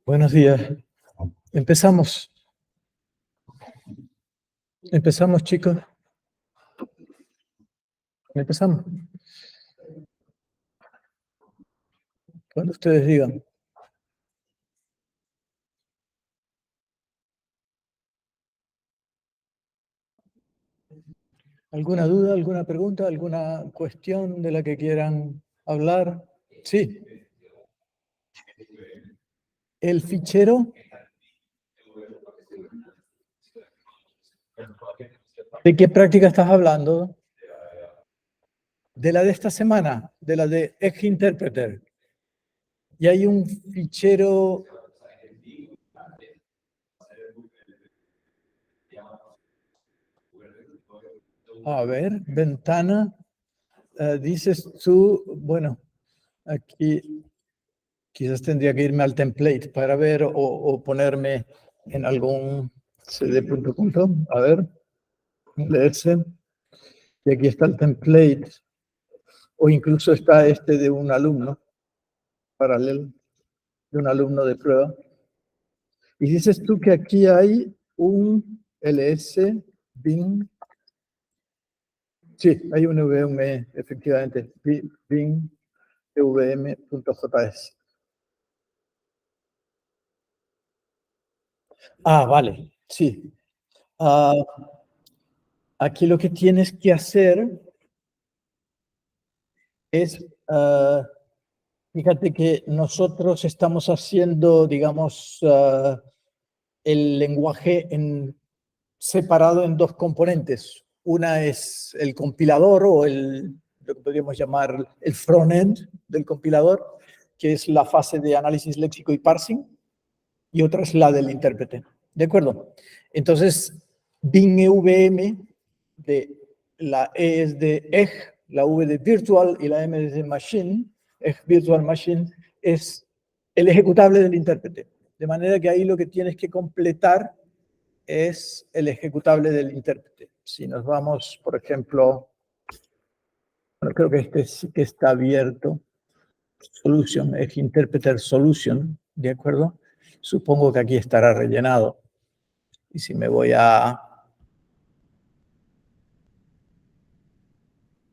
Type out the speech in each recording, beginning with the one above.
Buenos días. Empezamos. Empezamos, chicos. Empezamos. Cuando ustedes digan. ¿Alguna duda, alguna pregunta, alguna cuestión de la que quieran hablar? Sí. El fichero. ¿De qué práctica estás hablando? De la de esta semana, de la de Edge Interpreter. Y hay un fichero. A ver, ventana. Dices tú, bueno, aquí quizás tendría que irme al template para ver o ponerme en algún cd.com. A ver, leerse. Y aquí está el template. O incluso está este de un alumno, paralelo, de un alumno de prueba. Y dices tú que aquí hay un ls bin. Sí, hay un VM, efectivamente, bin vm.js. Ah, vale, sí. Aquí lo que tienes que hacer es, fíjate que nosotros estamos haciendo, digamos, el lenguaje separado en dos componentes. Una es el compilador o lo que podríamos llamar el front-end del compilador, que es la fase de análisis léxico y parsing, y otra es la del intérprete. ¿De acuerdo? Entonces, Bing EVM, la E es de Egg, la V de Virtual y la M es de Machine. Egg Virtual Machine es el ejecutable del intérprete. De manera que ahí lo que tienes que completar es el ejecutable del intérprete. Si nos vamos, por ejemplo, bueno, creo que este sí que está abierto. Solution, Egg Interpreter Solution, ¿de acuerdo? Supongo que aquí estará rellenado. Y si me voy a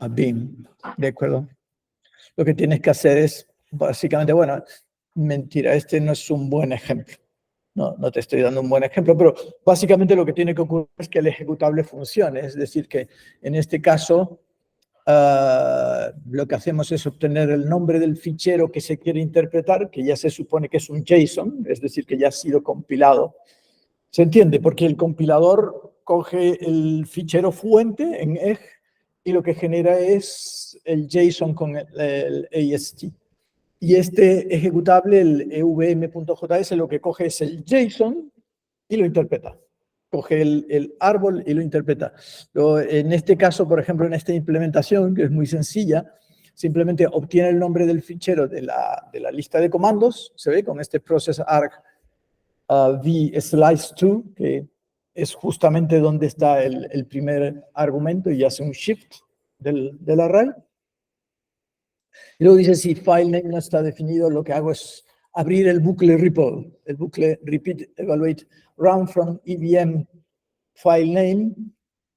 Bing, ¿de acuerdo? Lo que tienes que hacer es, básicamente, bueno, mentira, este no es un buen ejemplo. No te estoy dando un buen ejemplo, pero básicamente lo que tiene que ocurrir es que el ejecutable funcione. Es decir, que en este caso lo que hacemos es obtener el nombre del fichero que se quiere interpretar, que ya se supone que es un JSON, es decir, que ya ha sido compilado. ¿Se entiende? Porque el compilador coge el fichero fuente en Egg y lo que genera es el JSON con el AST. Y este ejecutable, el evm.js, lo que coge es el JSON y lo interpreta. Coge el árbol y lo interpreta. En este caso, por ejemplo, en esta implementación, que es muy sencilla, simplemente obtiene el nombre del fichero de la lista de comandos, se ve con este process arg v_slice2, que es justamente donde está el primer argumento y hace un shift del array. Y luego dice, si file name no está definido, lo que hago es abrir el bucle REPL, el bucle repeat evaluate run from EVM file name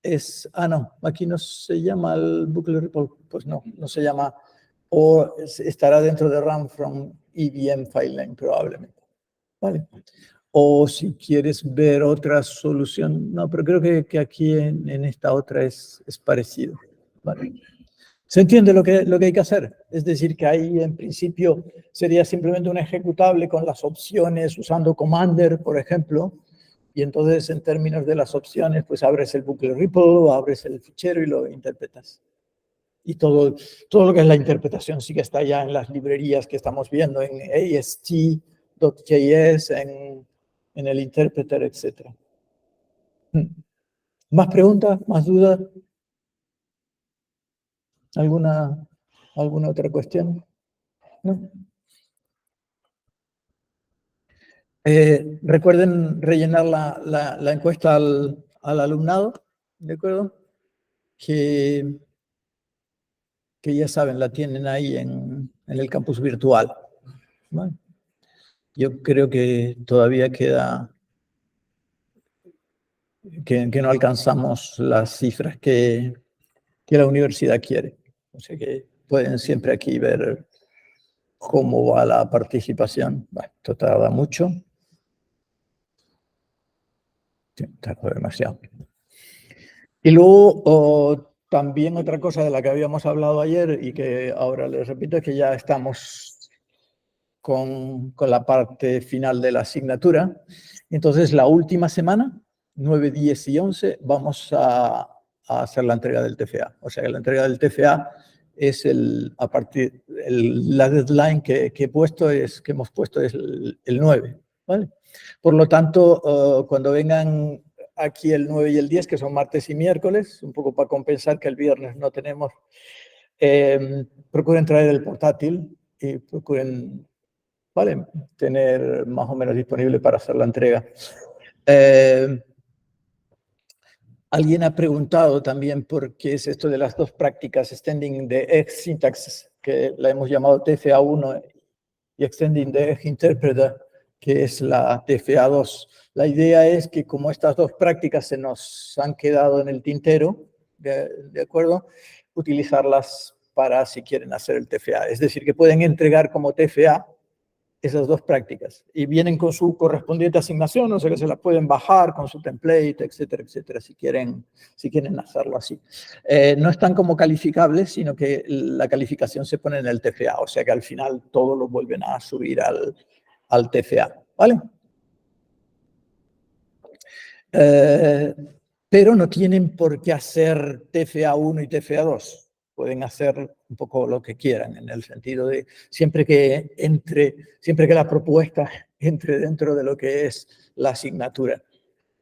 es, no, aquí no se llama el bucle REPL, pues no se llama, o estará dentro de run from EVM file name probablemente. Vale. O si quieres ver otra solución, no, pero creo que aquí en esta otra es parecido. Vale. ¿Se entiende lo que hay que hacer? Es decir, que ahí en principio sería simplemente un ejecutable con las opciones usando Commander, por ejemplo, y entonces en términos de las opciones, pues abres el bucle REPL o abres el fichero y lo interpretas. Y todo lo que es la interpretación sí que está ya en las librerías que estamos viendo, en AST.js, en en el interpreter, etc. ¿Más preguntas? ¿Más dudas? ¿Alguna otra cuestión? ¿No? Recuerden rellenar la encuesta al alumnado, ¿de acuerdo? Que ya saben, la tienen ahí en el campus virtual. ¿Vale? Yo creo que todavía queda que no alcanzamos las cifras que la universidad quiere. O sea que pueden siempre aquí ver cómo va la participación. Bueno, esto tarda mucho. Sí, tarda demasiado. Y luego también otra cosa de la que habíamos hablado ayer y que ahora les repito es que ya estamos con la parte final de la asignatura. Entonces la última semana, 9, 10 y 11, vamos a hacer la entrega del TFA. O sea que la entrega del TFA es la deadline que hemos puesto es el 9, ¿vale? Por lo tanto, cuando vengan aquí el 9 y el 10, que son martes y miércoles, un poco para compensar que el viernes no tenemos, procuren traer el portátil y procuren, ¿vale?, tener más o menos disponible para hacer la entrega. Alguien ha preguntado también por qué es esto de las dos prácticas, Extending the Egg Syntax, que la hemos llamado TFA1, y Extending the Egg Interpreter, que es la TFA2. La idea es que como estas dos prácticas se nos han quedado en el tintero, ¿de acuerdo?, utilizarlas para si quieren hacer el TFA. Es decir, que pueden entregar como TFA esas dos prácticas y vienen con su correspondiente asignación, o sea que se las pueden bajar con su template, etcétera, etcétera, si quieren hacerlo así. No están como calificables, sino que la calificación se pone en el TFA, o sea que al final todo lo vuelven a subir al TFA, ¿vale? Pero no tienen por qué hacer TFA1 y TFA2. Pueden hacer un poco lo que quieran, en el sentido de siempre que la propuesta entre dentro de lo que es la asignatura.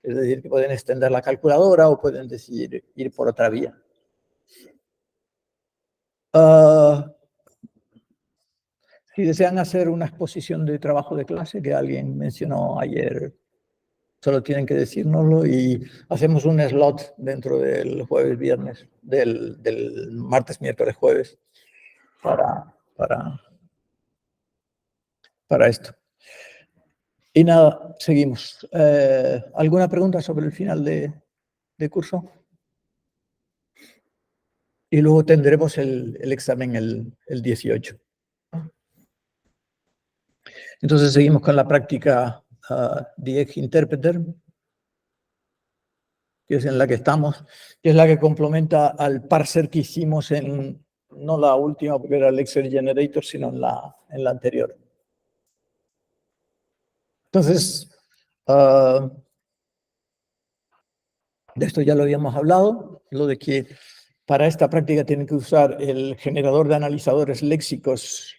Es decir, que pueden extender la calculadora o pueden decidir ir por otra vía. Si desean hacer una exposición de trabajo de clase, que alguien mencionó ayer, solo tienen que decírnoslo y hacemos un slot dentro del jueves, viernes, del martes, miércoles, jueves, para esto. Y nada, seguimos. ¿Alguna pregunta sobre el final de curso? Y luego tendremos el examen el 18. Entonces seguimos con la práctica de Egg Interpreter, que es en la que estamos, que es la que complementa al parser que hicimos no la última, porque era el Excel Generator, sino en la anterior. Entonces, de esto ya lo habíamos hablado, lo de que para esta práctica tienen que usar el generador de analizadores léxicos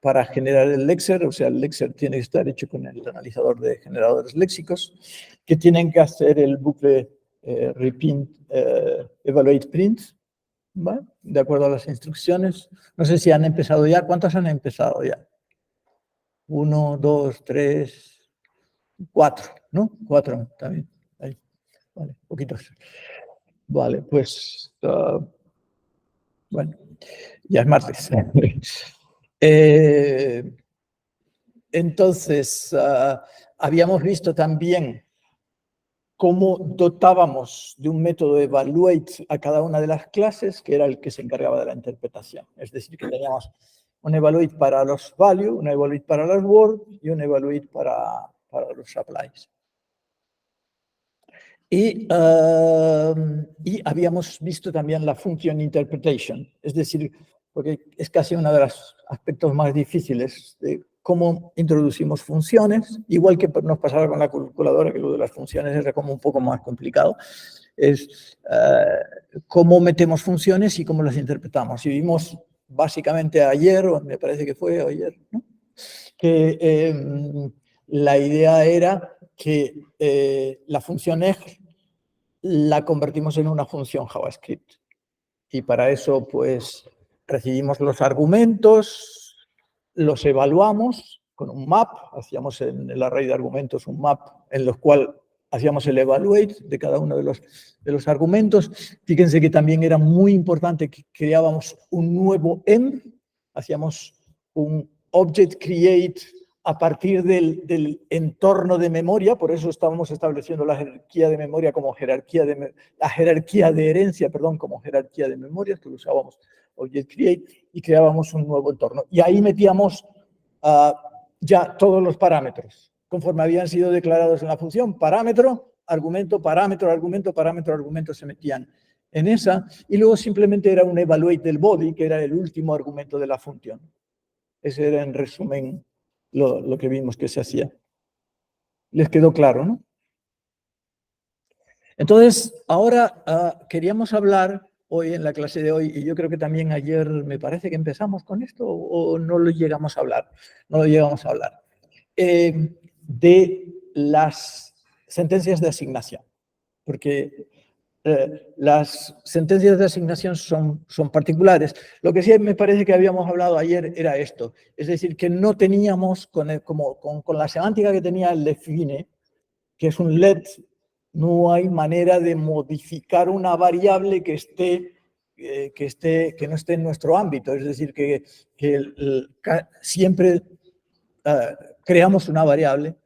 para generar el lexer, o sea, el lexer tiene que estar hecho con el analizador de generadores léxicos, que tienen que hacer el bucle reprint, evaluate print, ¿vale?, de acuerdo a las instrucciones. No sé si han empezado ya. ¿Cuántos han empezado ya? 1, 2, 3, 4, ¿no? 4 también. Ahí. Vale, poquitos. Vale, pues, bueno, ya es martes. Entonces, habíamos visto también cómo dotábamos de un método evaluate a cada una de las clases, que era el que se encargaba de la interpretación. Es decir, que teníamos un evaluate para los value, un evaluate para los word y un evaluate para los applies. Y habíamos visto también la function interpretation, es decir, porque es casi uno de los aspectos más difíciles de cómo introducimos funciones, igual que nos pasaba con la calculadora, que lo de las funciones era como un poco más complicado, es cómo metemos funciones y cómo las interpretamos. Y vimos básicamente ayer, o me parece que fue ayer, ¿no?, que la idea era que la función EG la convertimos en una función JavaScript. Y para eso, pues, recibimos los argumentos, los evaluamos con un map, hacíamos en el array de argumentos un map en los cuales hacíamos el evaluate de cada uno de los argumentos. Fíjense que también era muy importante que creábamos un nuevo env, hacíamos un object create a partir del entorno de memoria, por eso estábamos estableciendo la jerarquía de memoria como la jerarquía de herencia, perdón, como jerarquía de memoria, que usábamos object create y creábamos un nuevo entorno. Y ahí metíamos ya todos los parámetros, conforme habían sido declarados en la función, parámetro, argumento, parámetro, argumento, parámetro, argumento, se metían en esa, y luego simplemente era un evaluate del body, que era el último argumento de la función. Ese era, en resumen, lo que vimos que se hacía. ¿Les quedó claro, no? Entonces, ahora queríamos hablar hoy en la clase de hoy, y yo creo que también ayer me parece que empezamos con esto, o no lo llegamos a hablar, de las sentencias de asignación, porque las sentencias de asignación son particulares. Lo que sí me parece que habíamos hablado ayer era esto, es decir, que no teníamos, con la semántica que tenía el define, que es un let, no hay manera de modificar una variable que no esté en nuestro ámbito, es decir, que siempre creamos una variable,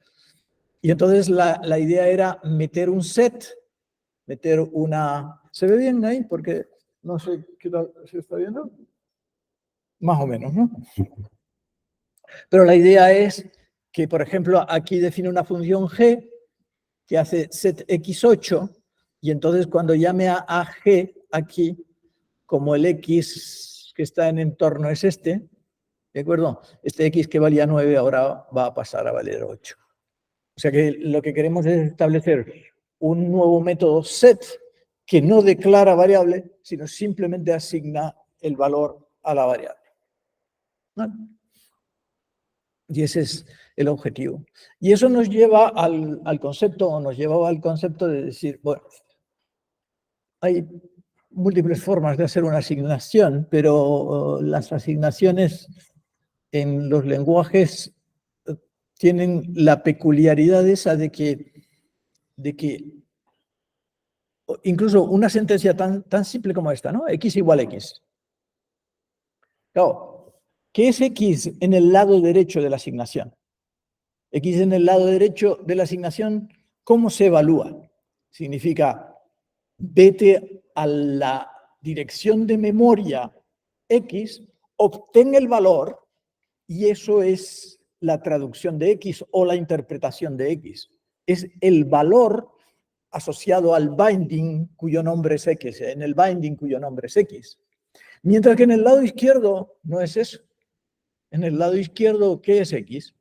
y entonces la idea era meter un set, meter una... ¿Se ve bien ahí? Porque no sé qué tal se está viendo. Más o menos, ¿no? Pero la idea es que, por ejemplo, aquí define una función g que hace set x8, y entonces cuando llame a g aquí, como el x que está en entorno es este, ¿de acuerdo? Este x que valía 9 ahora va a pasar a valer 8. O sea que lo que queremos es establecer un nuevo método set que no declara variable, sino simplemente asigna el valor a la variable. ¿Vale? Y ese es el objetivo. Y eso nos lleva al concepto, o nos llevaba al concepto de decir, bueno, hay múltiples formas de hacer una asignación, pero las asignaciones en los lenguajes tienen la peculiaridad esa de que incluso una sentencia tan simple como esta, ¿no? X igual X. Claro, ¿qué es X en el lado derecho de la asignación? X en el lado derecho de la asignación, ¿cómo se evalúa? Significa, vete a la dirección de memoria X, obtén el valor, y eso es la traducción de X o la interpretación de X. Es el valor asociado al binding cuyo nombre es X, en el binding cuyo nombre es X. Mientras que en el lado izquierdo no es eso. En el lado izquierdo, ¿qué es X?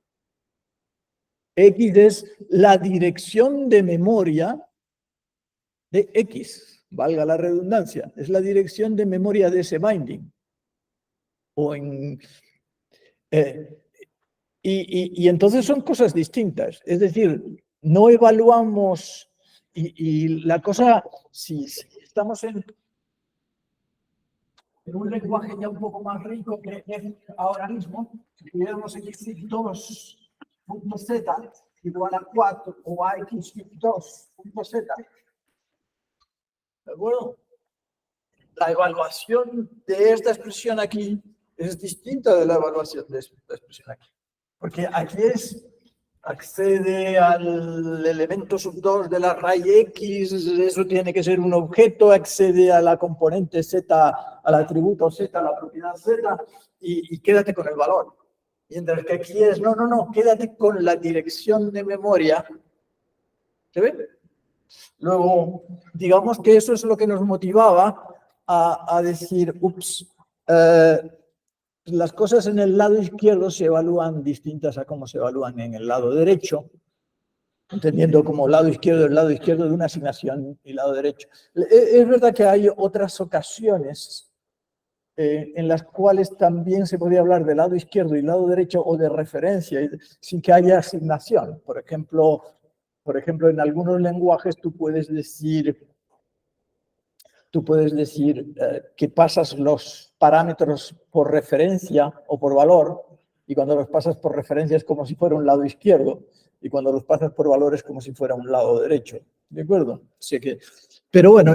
X es la dirección de memoria de X, valga la redundancia. Es la dirección de memoria de ese binding. Y entonces son cosas distintas. Es decir, no evaluamos... Y la cosa, si estamos en un lenguaje ya un poco más rico que ahora mismo, si tuviéramos x2.z igual a 4 o a x2.z, ¿de acuerdo? La evaluación de esta expresión aquí es distinta de la evaluación de esta expresión aquí. Porque aquí accede al elemento sub 2 del array X, eso tiene que ser un objeto, accede a la componente Z, al atributo Z, a la propiedad Z, y quédate con el valor. Mientras que aquí es, no, quédate con la dirección de memoria. ¿Se ve? Luego, digamos que eso es lo que nos motivaba a decir, ups, las cosas en el lado izquierdo se evalúan distintas a cómo se evalúan en el lado derecho, entendiendo como lado izquierdo el lado izquierdo de una asignación y lado derecho. Es verdad que hay otras ocasiones en las cuales también se podría hablar de lado izquierdo y lado derecho o de referencia sin que haya asignación. Por ejemplo, Por ejemplo, en algunos lenguajes tú puedes decir que pasas los parámetros por referencia o por valor, y cuando los pasas por referencia es como si fuera un lado izquierdo, y cuando los pasas por valor es como si fuera un lado derecho. ¿De acuerdo? Así que, pero bueno,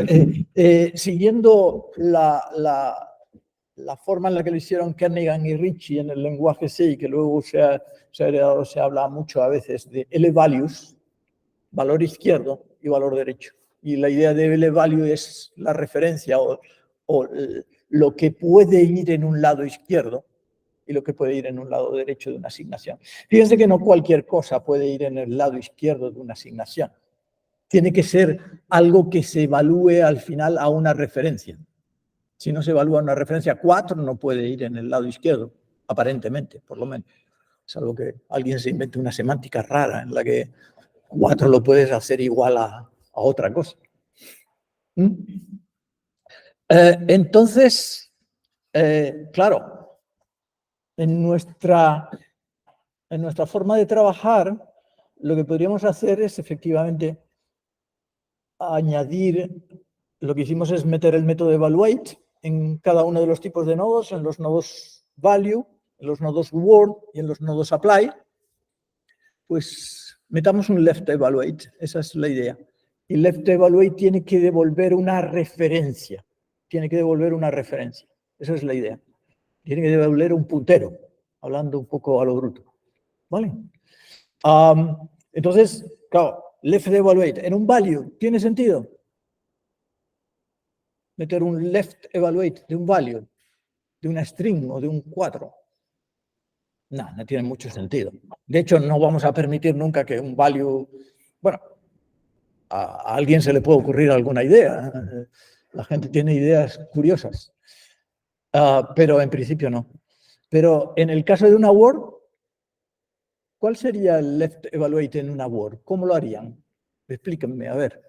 siguiendo la forma en la que lo hicieron Kernighan y Ritchie en el lenguaje C, que luego se habla mucho a veces de L-values, valor izquierdo y valor derecho. Y la idea de L-value es la referencia o lo que puede ir en un lado izquierdo y lo que puede ir en un lado derecho de una asignación. Fíjense que no cualquier cosa puede ir en el lado izquierdo de una asignación. Tiene que ser algo que se evalúe al final a una referencia. Si no se evalúa una referencia, 4 no puede ir en el lado izquierdo, aparentemente, por lo menos. Salvo que alguien se invente una semántica rara en la que 4 lo puedes hacer igual a otra cosa. Entonces, claro, en nuestra forma de trabajar, lo que podríamos hacer es efectivamente añadir, lo que hicimos es meter el método evaluate en cada uno de los tipos de nodos, en los nodos value, en los nodos word y en los nodos apply. Pues metamos un left evaluate, esa es la idea. Y left evaluate tiene que devolver una referencia. Tiene que devolver una referencia. Esa es la idea. Tiene que devolver un puntero, hablando un poco a lo bruto. ¿Vale? Entonces, claro, left evaluate en un value, ¿tiene sentido? Meter un left evaluate de un value, de una string o de un 4. No, no tiene mucho sentido. De hecho, no vamos a permitir nunca que un value, bueno, a alguien se le puede ocurrir alguna idea. La gente tiene ideas curiosas, pero en principio no. Pero en el caso de una word, ¿cuál sería el left evaluate en una word? ¿Cómo lo harían? Explíquenme, a ver.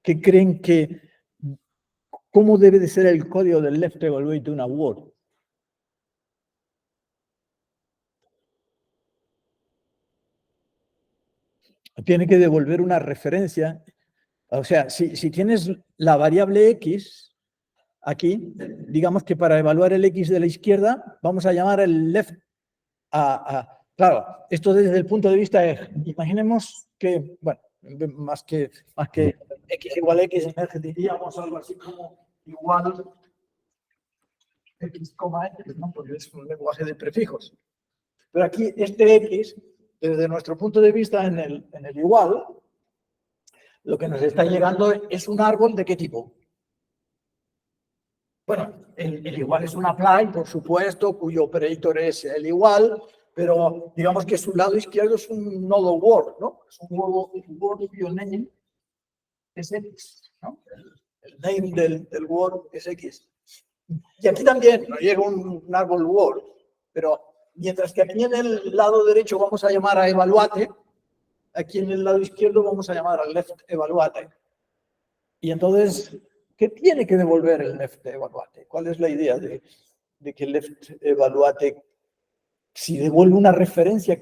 ¿Qué creen que, cómo debe de ser el código del left evaluate de una word? Tiene que devolver una referencia. O sea, si tienes la variable x aquí, digamos que para evaluar el x de la izquierda, vamos a llamar el left claro, esto desde el punto de vista de, imaginemos que, bueno, más que x igual a x, diríamos algo así como igual x, x, ¿no? Porque es un lenguaje de prefijos. Pero aquí este x, desde nuestro punto de vista en el igual, lo que nos está llegando es un árbol de qué tipo. Bueno, el igual es un apply, por supuesto, cuyo operator es el igual, pero digamos que su lado izquierdo es un nodo word, ¿no? Es un word cuyo name es x, ¿no? El name del word es x. Y aquí también nos llega un árbol word, pero mientras que aquí en el lado derecho vamos a llamar a evaluate, aquí en el lado izquierdo vamos a llamar al left evaluate. Y entonces, ¿qué tiene que devolver el left evaluate? ¿Cuál es la idea de que el left evaluate, si devuelve una referencia?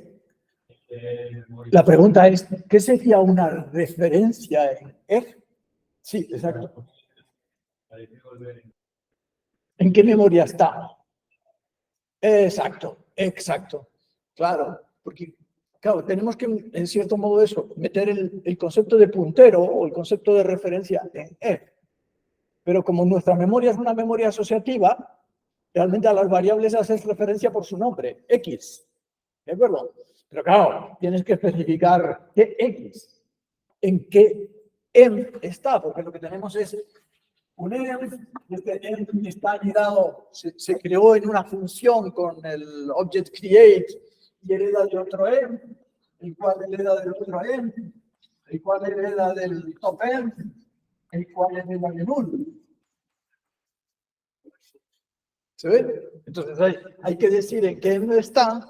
La pregunta es, ¿qué sería una referencia en F? Sí, exacto. ¿En qué memoria está? Exacto, exacto. Claro, porque claro, tenemos que, en cierto modo, eso, meter el concepto de puntero o el concepto de referencia en F. Pero como nuestra memoria es una memoria asociativa, realmente a las variables haces referencia por su nombre, X. ¿De acuerdo? Pero claro, tienes que especificar qué X, en qué M está, porque lo que tenemos es un M, este M está ligado, se creó en una función con el object create y hereda de otro M, el cual hereda del otro M, el cual hereda del top M, el cual hereda del null. ¿Se ve? Entonces hay que decir en qué M está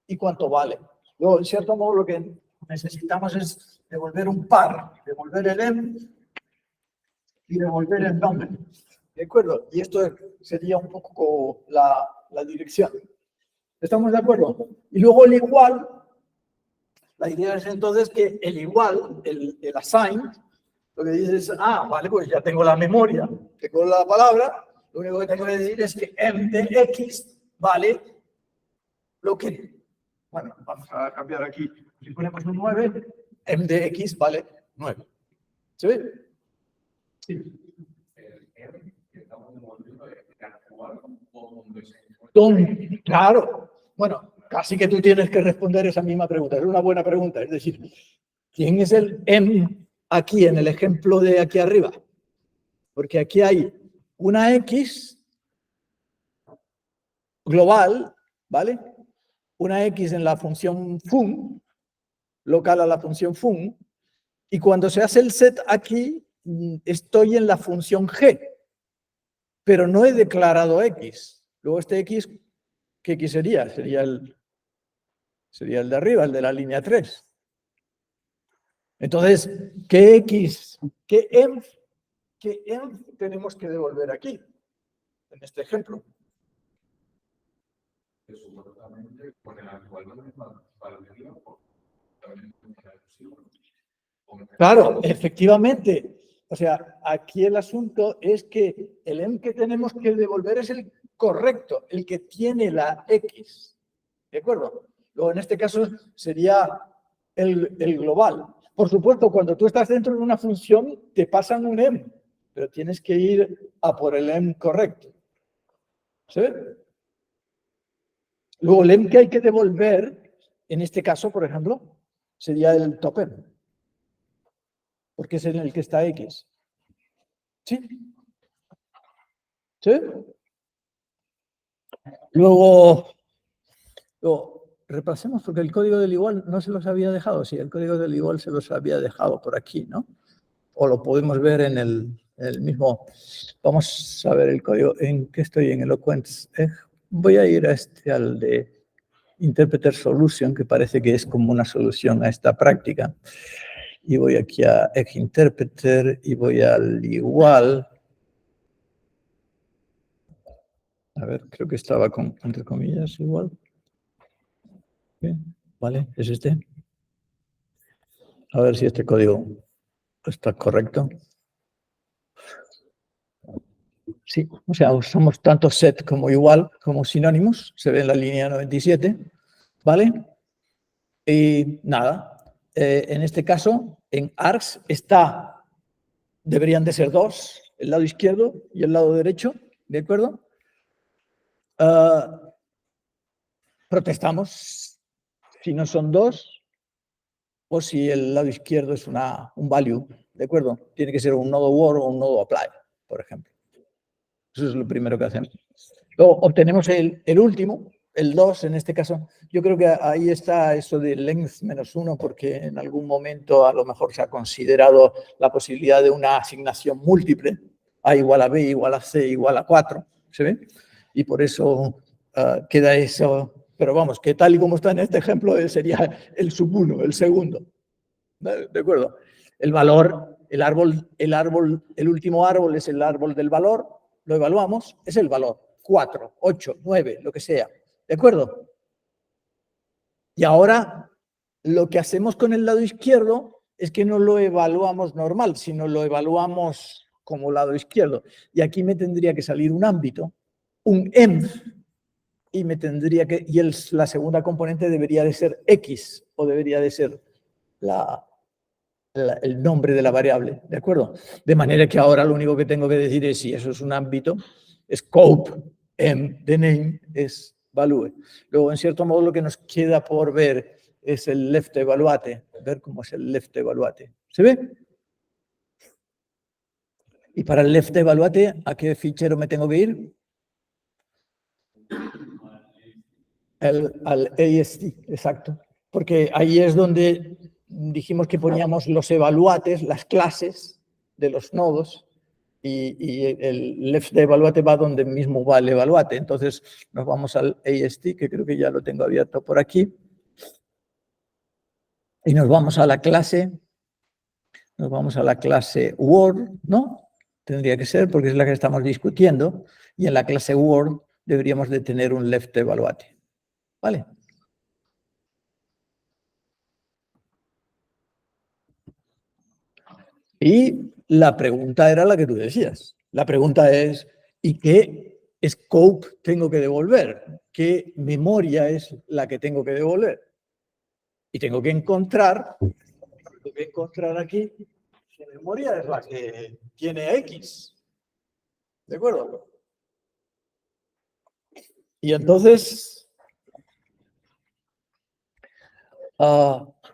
y cuánto vale. Luego, en cierto modo, lo que necesitamos es devolver un par, devolver el M y devolver el nombre. ¿De acuerdo? Y esto sería un poco la dirección. ¿Estamos de acuerdo? Y luego el igual La idea es entonces que el igual, el assign, lo que dices es, vale, pues ya tengo la memoria, tengo la palabra, lo único que tengo que decir es que m de x vale lo que, bueno, vamos a cambiar aquí, si ponemos un 9, m de x vale 9. ¿Se ve? Sí. Claro, bueno, casi que tú tienes que responder esa misma pregunta, es una buena pregunta, es decir, ¿quién es el m aquí en el ejemplo de aquí arriba? Porque aquí hay una x global, ¿vale? Una x en la función fun, local a la función fun, y cuando se hace el set aquí, estoy en la función g, pero no he declarado x. Luego este x, ¿qué x sería? Sería el de arriba, el de la línea 3. Entonces, ¿qué x, qué env tenemos que devolver aquí? En este ejemplo. Claro, efectivamente. O sea, aquí el asunto es que el env que tenemos que devolver es el correcto, el que tiene la x. ¿De acuerdo? Luego, en este caso, sería el global. Por supuesto, cuando tú estás dentro de una función, te pasan un env, pero tienes que ir a por el env correcto. ¿Sí? Luego, el env que hay que devolver, en este caso, por ejemplo, sería el top env, porque es en el que está x. ¿Sí? ¿Sí? Luego repasemos, porque el código del igual no se los había dejado. Sí, el código del igual se los había dejado por aquí, ¿no? O lo podemos ver en el mismo. Vamos a ver el código. ¿En qué estoy? En Eloquence. Voy a ir a al de Interpreter Solution, que parece que es como una solución a esta práctica. Y voy aquí a Egg Interpreter y voy al igual. A ver, creo que estaba con, entre comillas, igual. Bien, vale, es este. A ver si este código está correcto. Sí, o sea, usamos tanto set como igual, como sinónimos, se ve en la línea 97, ¿vale? Y nada, en este caso, en args deberían de ser dos, el lado izquierdo y el lado derecho, ¿de acuerdo? Protestamos si no son dos o si el lado izquierdo es un value, ¿de acuerdo? Tiene que ser un nodo word o un nodo apply, por ejemplo. Eso es lo primero que hacemos. Luego obtenemos el último, el 2 en este caso. Yo creo que ahí está eso de length -1, porque en algún momento a lo mejor se ha considerado la posibilidad de una asignación múltiple, A igual a B, igual a C, igual a 4, ¿se ve? Y por eso queda eso. Pero vamos, que tal y como está en este ejemplo, sería el sub-1, el segundo. ¿De acuerdo? El valor, el último árbol es el árbol del valor, lo evaluamos, es el valor, 4, 8, 9, lo que sea. ¿De acuerdo? Y ahora lo que hacemos con el lado izquierdo es que no lo evaluamos normal, sino lo evaluamos como lado izquierdo. Y aquí me tendría que salir un ámbito, un env, y la segunda componente debería de ser x, o debería de ser el nombre de la variable, ¿de acuerdo? De manera que ahora lo único que tengo que decir es si eso es un ámbito, scope, de name, es value. Luego, en cierto modo, lo que nos queda por ver es el left evaluate, ver cómo es el left evaluate. ¿Se ve? Y para el left evaluate, ¿a qué fichero me tengo que ir? Al AST, exacto. Porque ahí es donde dijimos que poníamos los evaluates, las clases de los nodos, y el left de evaluate va donde mismo va el evaluate. Entonces nos vamos al AST, que creo que ya lo tengo abierto por aquí, y nos vamos a la clase Word, ¿no? Tendría que ser, porque es la que estamos discutiendo, y en la clase Word deberíamos de tener un left evaluate. ¿Vale? Y la pregunta era la que tú decías. La pregunta es, ¿y qué scope tengo que devolver? ¿Qué memoria es la que tengo que devolver? Y tengo que encontrar aquí qué memoria es la que tiene X. ¿De acuerdo? Y entonces,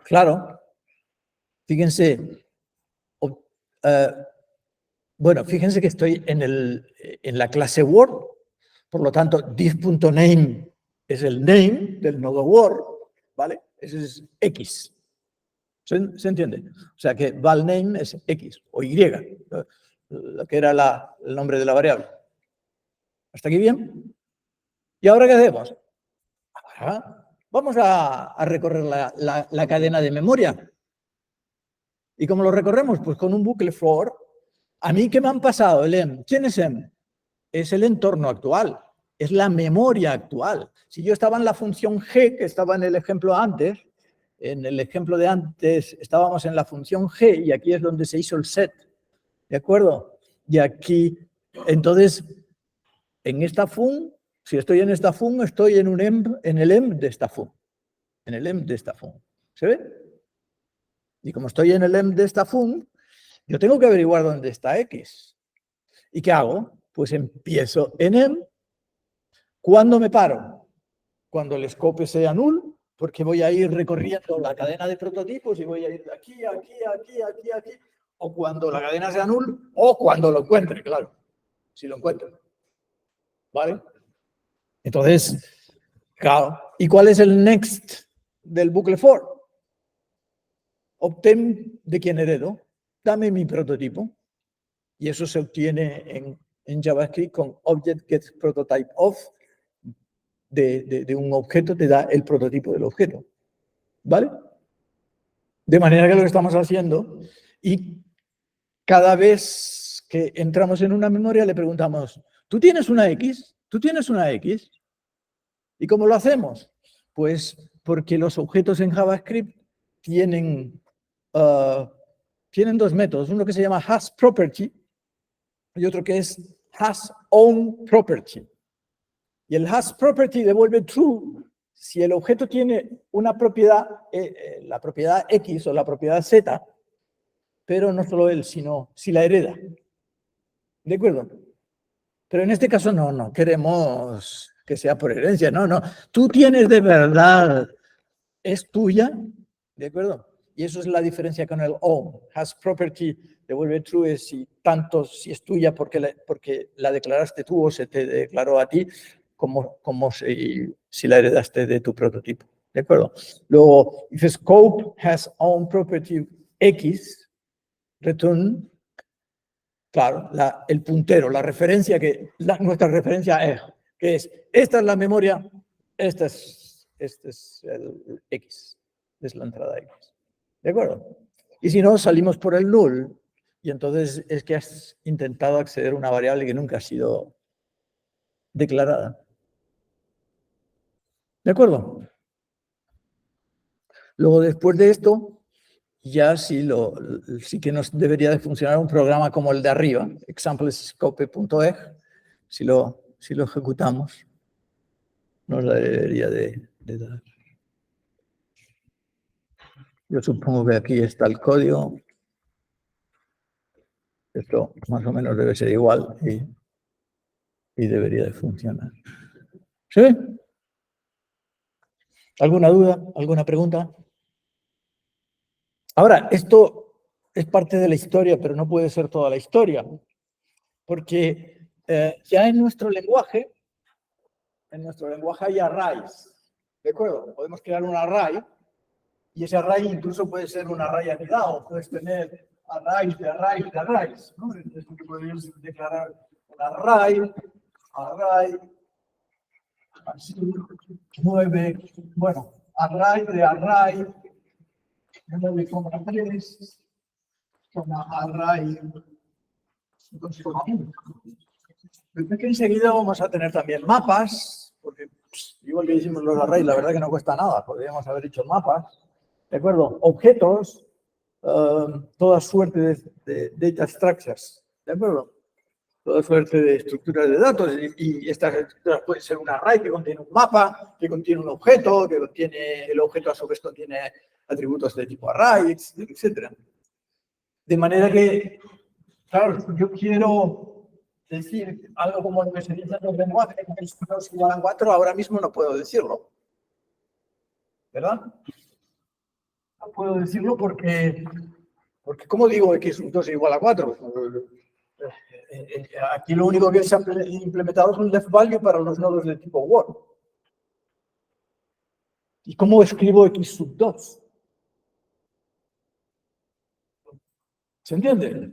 claro, fíjense, bueno, fíjense que estoy en la clase Word, por lo tanto, div.name es el name del nodo Word, ¿vale? Ese es X. ¿Se entiende? O sea que valName es X o Y, lo que era el nombre de la variable. ¿Hasta aquí bien? ¿Y ahora qué hacemos? Ahora vamos a recorrer la cadena de memoria. ¿Y cómo lo recorremos? Pues con un bucle for. ¿A mí qué me han pasado? El em. ¿Quién es em? Es el entorno actual, es la memoria actual. Si yo estaba en la función g, que estaba en el ejemplo antes, en el ejemplo de antes estábamos en la función g y aquí es donde se hizo el set, ¿de acuerdo? Y aquí, entonces, en esta fun, si estoy en esta fun, estoy en el em de esta fun, en el em de esta fun. ¿Se ve? Y como estoy en el em de esta fun, yo tengo que averiguar dónde está x. ¿Y qué hago? Pues empiezo en em. ¿Cuándo me paro? Cuando el scope sea null, porque voy a ir recorriendo la cadena de prototipos y voy a ir de aquí, aquí, aquí, aquí, aquí, o cuando la cadena sea null, o cuando lo encuentre, claro, si lo encuentro. ¿Vale? Entonces, claro, ¿y cuál es el next del bucle for? Obtén de quien heredo, dame mi prototipo, y eso se obtiene en JavaScript con object get prototype of, de un objeto te da el prototipo del objeto. ¿Vale? De manera que lo que estamos haciendo, y cada vez que entramos en una memoria le preguntamos, ¿tú tienes una X? ¿Tú tienes una X? ¿Y cómo lo hacemos? Pues porque los objetos en JavaScript tienen dos métodos, uno que se llama hasProperty y otro que es hasOwnProperty. Y el hasProperty devuelve true si el objeto tiene una propiedad, la propiedad X o la propiedad Z, pero no solo él, sino si la hereda. ¿De acuerdo? Pero en este caso no queremos que sea por herencia, no. Tú tienes de verdad, es tuya, ¿de acuerdo? Y eso es la diferencia con el own. hasProperty devuelve true es si es tuya porque la declaraste tú o se te declaró a ti, como si la heredaste de tu prototipo. ¿De acuerdo? Luego, if scope has own property X, return, claro, el puntero, la referencia nuestra referencia es, que es, esta es la memoria, este es el X, es la entrada X. ¿De acuerdo? Y si no, salimos por el null, y entonces es que has intentado acceder a una variable que nunca ha sido declarada. ¿De acuerdo? Luego, después de esto, ya sí que nos debería de funcionar un programa como el de arriba, examplescope.eg, si lo ejecutamos, nos debería de dar. Yo supongo que aquí está el código. Esto más o menos debe ser igual y debería de funcionar. ¿Sí? ¿Alguna duda? ¿Alguna pregunta? Ahora, esto es parte de la historia, pero no puede ser toda la historia, porque ya en nuestro lenguaje hay arrays, ¿de acuerdo? Podemos crear un array, y ese array incluso puede ser un array anidado, puedes tener arrays de arrays de arrays, ¿no? Entonces puedes declarar un array, así, 9, bueno, array de array, 9,3, array 2,1. Pensé que enseguida vamos a tener también mapas, porque igual que hicimos los arrays, la verdad que no cuesta nada, podríamos haber hecho mapas, ¿de acuerdo? Objetos, toda suerte de data structures, ¿de acuerdo? Toda suerte de estructuras de datos y estas estructuras pueden ser un array que contiene un mapa, que contiene un objeto, que contiene, el objeto a su vez contiene atributos de tipo array, etc. De manera que, claro, yo quiero decir algo como lo que se dice en los lenguajes, que es 2 igual a 4, ahora mismo no puedo decirlo. ¿Verdad? No puedo decirlo porque ¿cómo digo x sub 2 igual a 4? Aquí lo único que se ha implementado es un left value para los nodos de tipo word. ¿Y cómo escribo x sub 2? ¿Se entiende?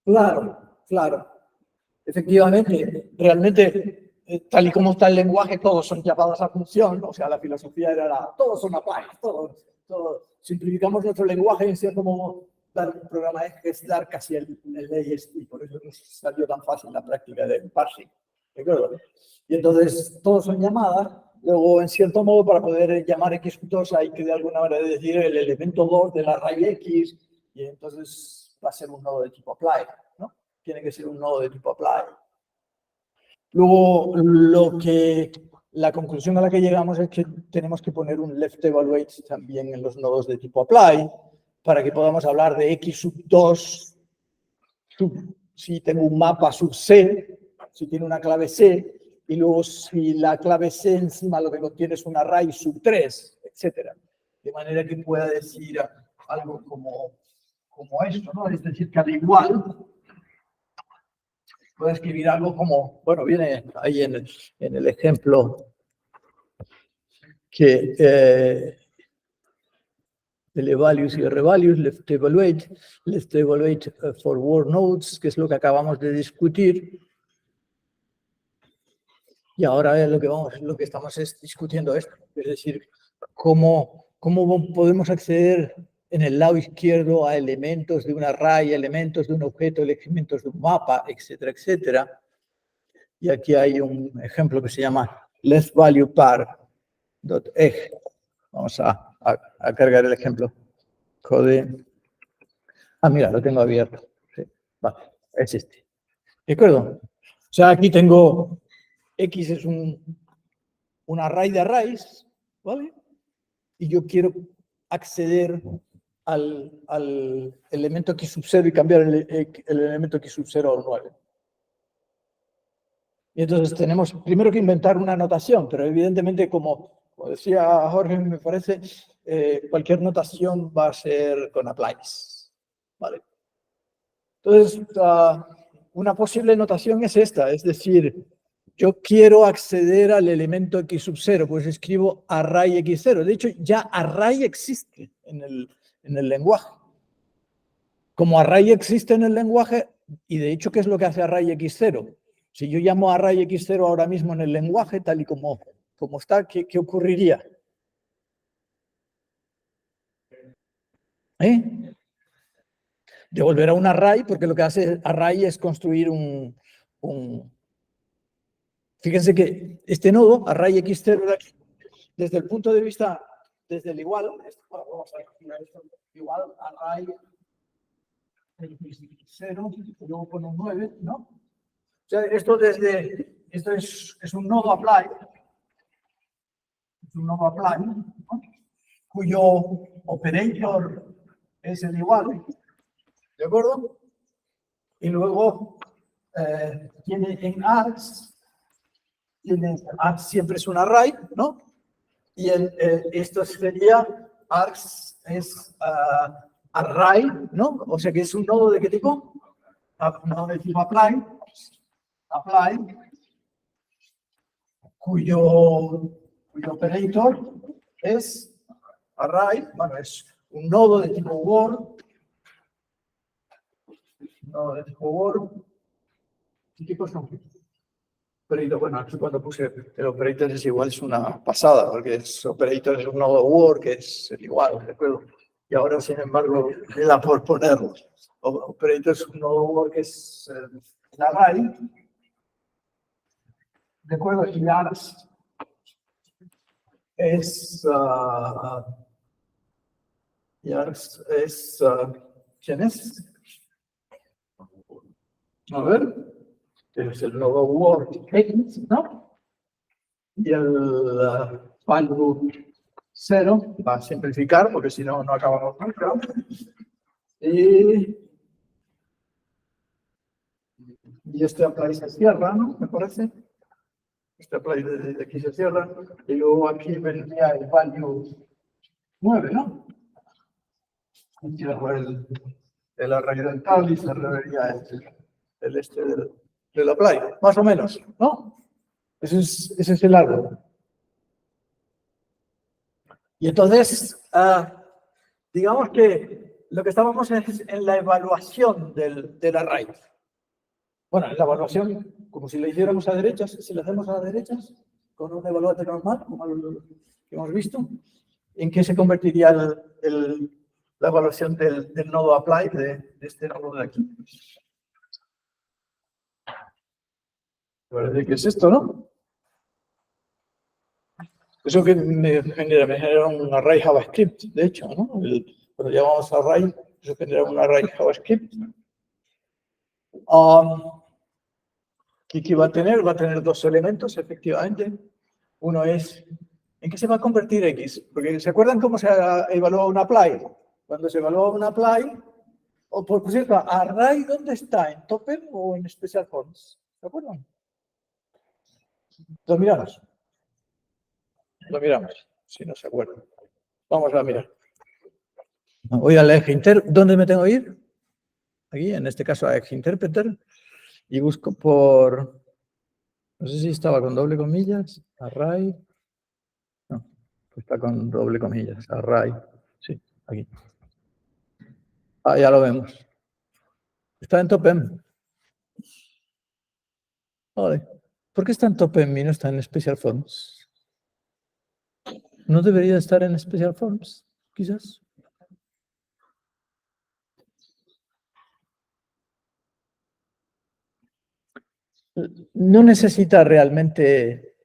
Claro, claro. Efectivamente, realmente, tal y como está el lenguaje, todos son llamadas a función, o sea, la filosofía era, todos son apply, todos. Simplificamos nuestro lenguaje en cierto modo, dar un programa es dar casi el AST, y por eso nos salió tan fácil la práctica de parsing, ¿de acuerdo? Y entonces, todos son llamadas, luego, en cierto modo, para poder llamar x2 hay que de alguna manera decir el elemento 2 del array x, y entonces va a ser un nodo de tipo apply, ¿no? Tiene que ser un nodo de tipo apply. Luego, la conclusión a la que llegamos es que tenemos que poner un left evaluate también en los nodos de tipo apply para que podamos hablar de x sub 2 si tengo un mapa sub c, si tiene una clave c, y luego si la clave c encima lo que contiene es un array sub 3, etc. De manera que pueda decir algo como esto, ¿no? Es decir, que al igual puedo escribir algo como, bueno, viene ahí en el ejemplo que el evalues y el revalues, left evaluate for word nodes, que es lo que acabamos de discutir. Y ahora lo que estamos discutiendo esto, es decir, cómo podemos acceder en el lado izquierdo a elementos de un array, elementos de un objeto, elementos de un mapa, etcétera, etcétera. Y aquí hay un ejemplo que se llama leftValuePar.egg. Vamos a cargar el ejemplo. Code. Mira, lo tengo abierto. Sí, vale, es este. ¿De acuerdo? O sea, aquí tengo X es un array de arrays, ¿vale? Y yo quiero acceder al elemento X sub 0 y cambiar el elemento X sub 0 al 9. Y entonces tenemos primero que inventar una notación, pero evidentemente, como decía Jorge, me parece, cualquier notación va a ser con applies. ¿Vale? Entonces, una posible notación es esta, es decir, yo quiero acceder al elemento X sub 0, pues escribo array X0. De hecho, ya array existe en el lenguaje. Como array existe en el lenguaje, y de hecho, ¿qué es lo que hace array X0? Si yo llamo array X0 ahora mismo en el lenguaje, tal y como está, ¿qué ocurriría? Devolverá un array, porque lo que hace array es construir un... Fíjense que este nodo, array X0 de aquí, desde el punto de vista, desde el igual, vamos a imaginar esto, igual array X0, luego pone un 9, ¿no? O sea, esto es un nodo apply, ¿no? Cuyo operator es el igual, ¿de acuerdo? Y luego tiene en args, args siempre es un array, ¿no? Y esto sería args es array, ¿no? O sea que es un nodo de qué tipo? Un nodo de tipo apply, cuyo operator es array, bueno, es un nodo de tipo word, ¿Qué tipos son? Operator, bueno, aquí cuando puse el operator es igual, es una pasada, porque operator es un nodo word que es el igual, ¿de acuerdo? Y ahora, sin embargo, me da por ponerlo. Operator es un nodo word que es el array. ¿De acuerdo? Y ARS es... ¿quién es? A ver, es el nodo word X, ¿no? Y el value 0, va a simplificar, porque si no, no acabamos nunca. Y este apply se cierra, ¿no? Me parece. Este apply de aquí se cierra. Y luego aquí vendría el value 9, ¿no? Y cierro el array dental y se revería el este del apply, más o menos, ¿no? Ese es el árbol. Y entonces, digamos que lo que estábamos es en la evaluación del array. Bueno, en la evaluación, como si le hiciéramos a derechas, si le hacemos a derechas, con un evaluante normal, como el que hemos visto, ¿en qué se convertiría la evaluación del nodo apply de este nodo de aquí? ¿Qué es esto, no? Eso que me genera un array JavaScript, de hecho, ¿no? Cuando llamamos array, eso genera un array JavaScript. ¿Qué va a tener? Va a tener dos elementos, efectivamente. Uno es, ¿en qué se va a convertir X? Porque ¿se acuerdan cómo se evalúa un apply? Cuando se evalúa un apply, o por cierto, array, ¿dónde está? ¿En topen o en special forms? ¿Se acuerdan? Lo miramos. Lo miramos, si no se acuerdan. Vamos a mirar. Voy al eje inter. ¿Dónde me tengo que ir? Aquí, en este caso, a eje interpreter. Y busco por... No sé si estaba con doble comillas. Array. No, está con doble comillas. Array. Sí, aquí. Ya lo vemos. Está en topen. Vale. ¿Por qué está en topen y no está en special forms? ¿No debería estar en special forms? Quizás. No necesita realmente...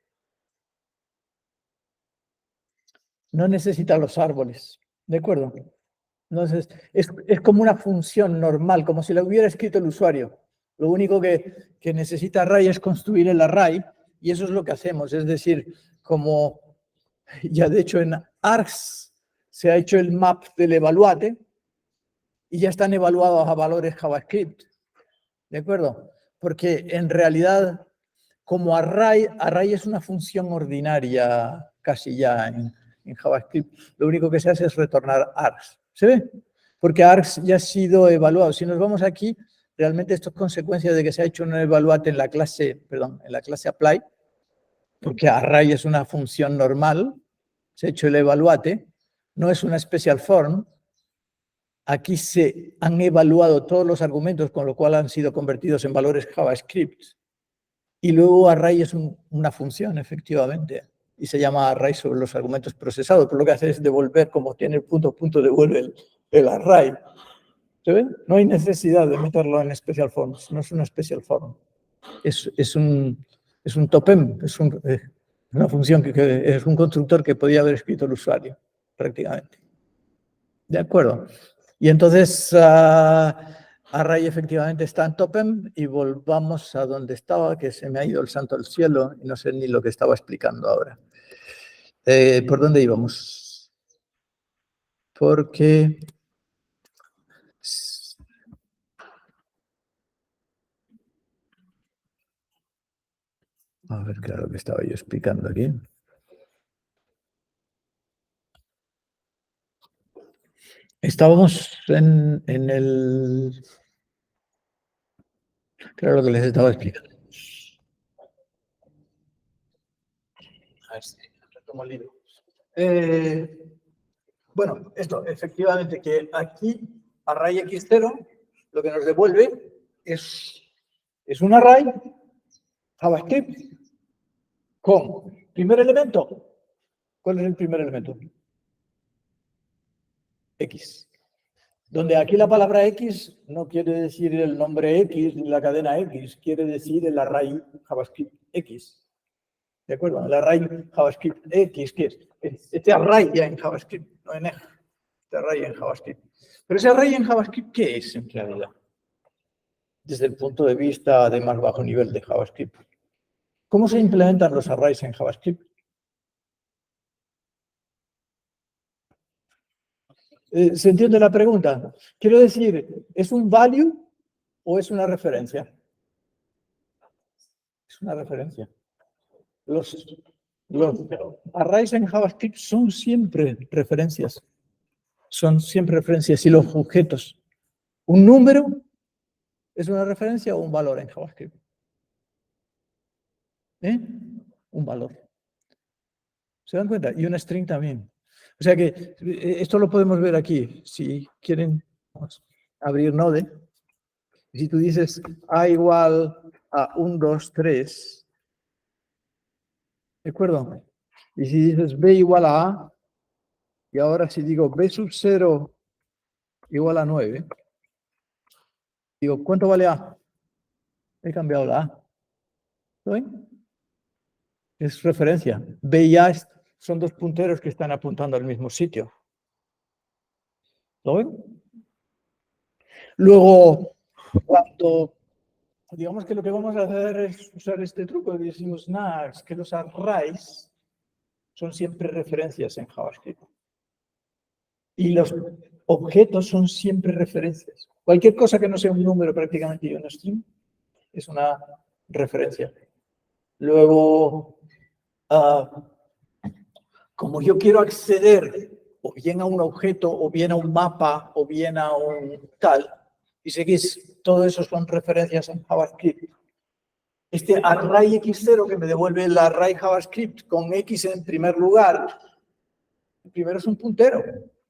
No necesita los árboles. ¿De acuerdo? Entonces, es como una función normal, como si la hubiera escrito el usuario. Lo único que necesita array es construir el array, y eso es lo que hacemos. Es decir, como ya de hecho en args se ha hecho el map del evaluate, y ya están evaluados a valores JavaScript. ¿De acuerdo? Porque en realidad, como array es una función ordinaria casi ya en JavaScript. Lo único que se hace es retornar args. ¿Se ve? Porque args ya ha sido evaluado. Si nos vamos aquí, realmente esto es consecuencia de que se ha hecho un evaluate en la clase apply, porque array es una función normal, se ha hecho el evaluate, no es una special form. Aquí se han evaluado todos los argumentos, con lo cual han sido convertidos en valores JavaScript. Y luego array es una función, efectivamente, y se llama array sobre los argumentos procesados, pero lo que hace es devolver, como tiene el punto, devuelve el array. ¿Se ven? No hay necesidad de meterlo en special forms, no es una special form. Es un topen, es una función que es un constructor que podía haber escrito el usuario, prácticamente. ¿De acuerdo? Y entonces array efectivamente está en topen, y volvamos a donde estaba, que se me ha ido el santo al cielo y no sé ni lo que estaba explicando ahora. ¿Por dónde íbamos? Porque... A ver, claro, que estaba yo explicando aquí. Estábamos en el... Claro, lo que les estaba explicando. A ver si retomo el libro. Bueno, esto, efectivamente, que aquí array x0 lo que nos devuelve es un array JavaScript con primer elemento. ¿Cuál es el primer elemento? X. Donde aquí la palabra X no quiere decir el nombre X ni la cadena X, quiere decir el array JavaScript X. ¿De acuerdo? El array JavaScript X, que es este array ya en JavaScript, no en Edge, este array en JavaScript. Pero ese array en JavaScript, ¿qué es en realidad? Desde el punto de vista de más bajo nivel de JavaScript. ¿Cómo se implementan los arrays en JavaScript? ¿Se entiende la pregunta? Quiero decir, ¿es un value o es una referencia? Es una referencia. Los arrays en JavaScript son siempre referencias. Son siempre referencias. Y los objetos. Un número es una referencia o un valor en JavaScript. Un valor. ¿Se dan cuenta? Y una string también. O sea que esto lo podemos ver aquí. Si quieren abrir Node, si tú dices A igual a 1, 2, 3, ¿de acuerdo? Y si dices B igual a A, y ahora si digo B sub 0 igual a 9, digo, ¿cuánto vale A? He cambiado la A. ¿Lo ven? Es referencia. B y A son dos punteros que están apuntando al mismo sitio. ¿Lo ven? Luego, cuando digamos que lo que vamos a hacer es usar este truco, y decimos, nada, es que los arrays son siempre referencias en JavaScript. Y los objetos son siempre referencias. Cualquier cosa que no sea un número prácticamente y un string es una referencia. Luego, como yo quiero acceder o bien a un objeto, o bien a un mapa, o bien a un tal, y seguís, todo eso son referencias en JavaScript. Este array x0 que me devuelve el array JavaScript con x en primer lugar, el primero es un puntero,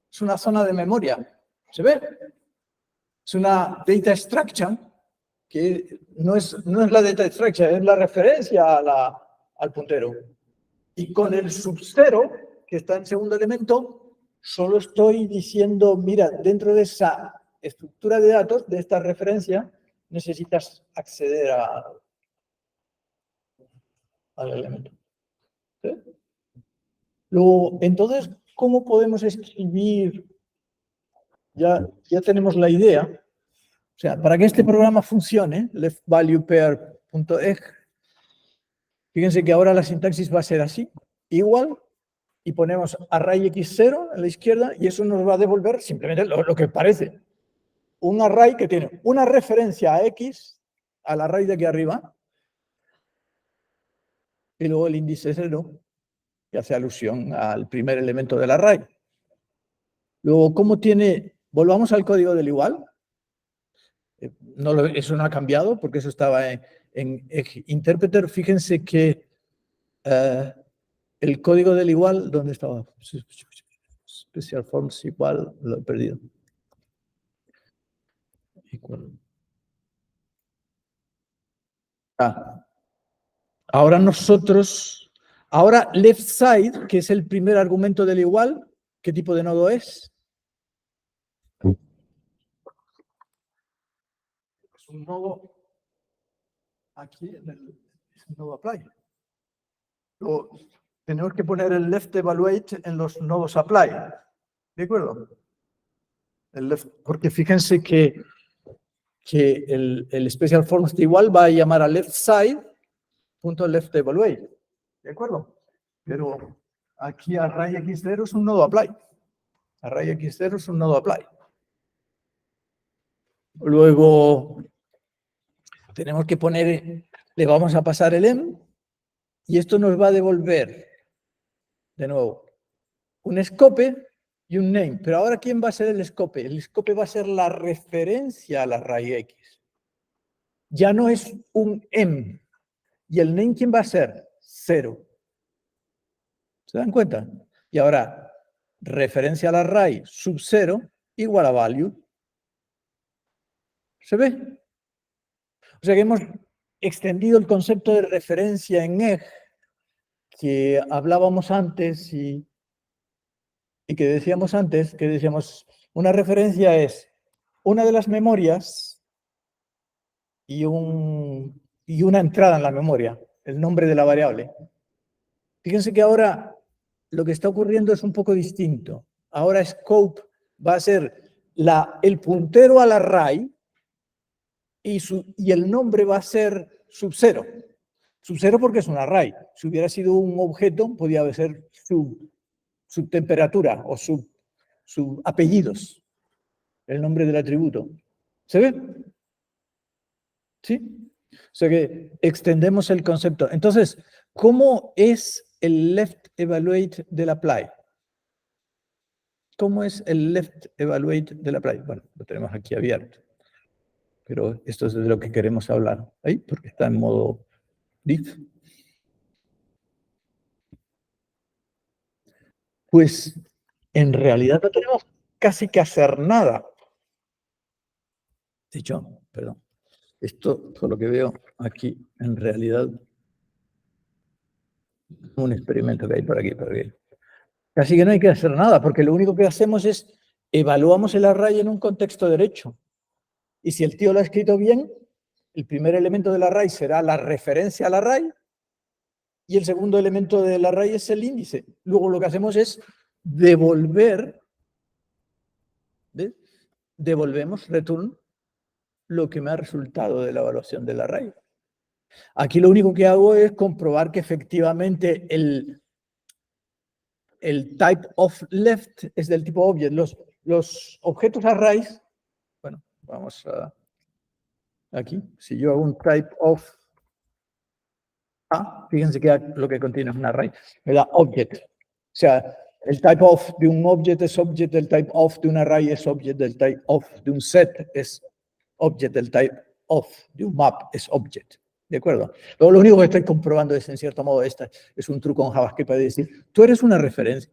es una zona de memoria. ¿Se ve? Es una data structure que no es la data structure, es la referencia al puntero. Y con el sub0, que está en segundo elemento, solo estoy diciendo, mira, dentro de esa estructura de datos, de esta referencia, necesitas acceder al elemento. ¿Sí? Luego, entonces, ¿cómo podemos escribir? Ya tenemos la idea. O sea, para que este programa funcione, leftValuePair.eg, fíjense que ahora la sintaxis va a ser así, igual, y ponemos array x0 en la izquierda, y eso nos va a devolver simplemente lo que parece. Un array que tiene una referencia a x, al array de aquí arriba, y luego el índice 0, que hace alusión al primer elemento del array. Luego, ¿cómo tiene? Volvamos al código del igual. Eso no ha cambiado porque eso estaba en Interpreter. Fíjense que el código del igual, ¿dónde estaba? Special forms igual, lo he perdido. Igual. Ahora ahora left side, que es el primer argumento del igual, ¿qué tipo de nodo es? Es un nodo aquí, es un nodo apply. Luego, tenemos que poner el left evaluate en los nodos apply. ¿De acuerdo? Porque fíjense que el special forms de igual va a llamar a left side.left evaluate. ¿De acuerdo? Pero aquí array x0 es un nodo apply. Array x0 es un nodo apply. Luego tenemos que poner, le vamos a pasar el em, y esto nos va a devolver, de nuevo, un scope y un name. Pero ahora, ¿quién va a ser el scope? El scope va a ser la referencia al array x. Ya no es un em. ¿Y el name quién va a ser? 0. ¿Se dan cuenta? Y ahora, referencia al array sub 0 igual a value. ¿Se ve? O sea que hemos extendido el concepto de referencia en Edge que hablábamos antes y que decíamos antes, que decíamos, una referencia es una de las memorias y una entrada en la memoria, el nombre de la variable. Fíjense que ahora lo que está ocurriendo es un poco distinto. Ahora scope va a ser el puntero al array y el nombre va a ser sub0. Sub0 porque es un array. Si hubiera sido un objeto, podía ser su temperatura o su apellidos, el nombre del atributo. ¿Se ve? ¿Sí? O sea que extendemos el concepto. Entonces, ¿cómo es el left evaluate del apply? ¿Cómo es el left evaluate del apply? Bueno, lo tenemos aquí abierto. Pero esto es de lo que queremos hablar. Ahí, porque está en modo div. Pues en realidad no tenemos casi que hacer nada. De hecho, perdón. Esto, por lo que veo aquí, en realidad, un experimento que hay por aquí. Casi que no hay que hacer nada, porque lo único que hacemos es evaluamos el array en un contexto derecho. Y si el tío lo ha escrito bien, el primer elemento del array será la referencia al array y el segundo elemento del array es el índice. Luego lo que hacemos es devolver, ¿ves? Devolvemos return lo que me ha resultado de la evaluación del array. Aquí lo único que hago es comprobar que efectivamente el type of left es del tipo object. Los objetos arrays, bueno, vamos a aquí, si yo hago un type of A, fíjense que lo que contiene es un array, me da object. O sea, el type of de un object es object, el type of de un array es object, el type of de un set es object, el type of de un map es object. ¿De acuerdo? Lo único que estoy comprobando es, en cierto modo, es un truco en JavaScript para decir, tú eres una referencia,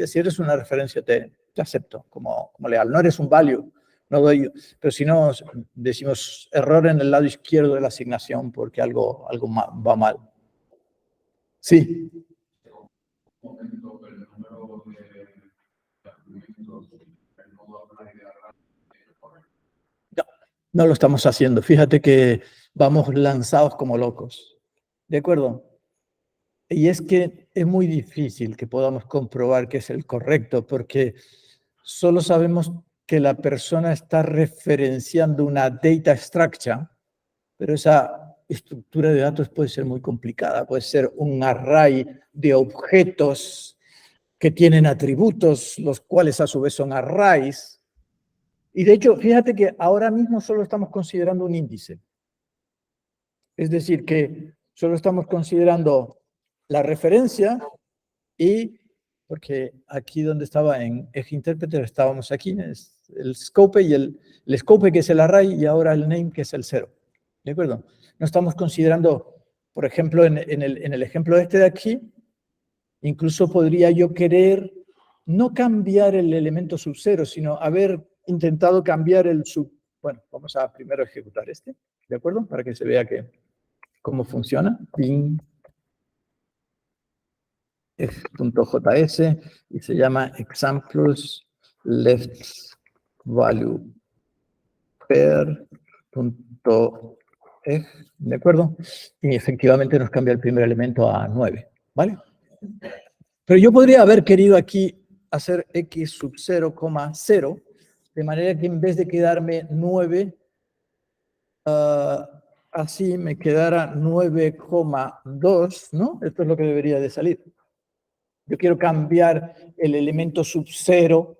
si eres una referencia te acepto como leal, no eres un value, no doy, pero si no, decimos error en el lado izquierdo de la asignación porque algo va mal. Sí. No lo estamos haciendo. Fíjate que vamos lanzados como locos. ¿De acuerdo? Y es que es muy difícil que podamos comprobar que es el correcto porque solo sabemos que la persona está referenciando una data structure, pero esa estructura de datos puede ser muy complicada. Puede ser un array de objetos que tienen atributos, los cuales a su vez son arrays. Y de hecho, fíjate que ahora mismo solo estamos considerando un índice. Es decir, que solo estamos considerando la referencia y, porque aquí donde estaba en eje interpreter, estábamos aquí, es el scope y el scope que es el array y ahora el name que es el 0. ¿De acuerdo? No estamos considerando, por ejemplo, en el ejemplo este de aquí, incluso podría yo querer no cambiar el elemento sub 0, sino haber intentado cambiar el sub. Bueno, vamos a primero ejecutar este, ¿de acuerdo? Para que se vea cómo funciona. Ping .js y se llama examples left value pair ¿de acuerdo? Y efectivamente nos cambia el primer elemento a 9, ¿vale? Pero yo podría haber querido aquí hacer x sub 0,0, de manera que en vez de quedarme 9, así me quedara 9,2, ¿no? Esto es lo que debería de salir. Yo quiero cambiar el elemento sub 0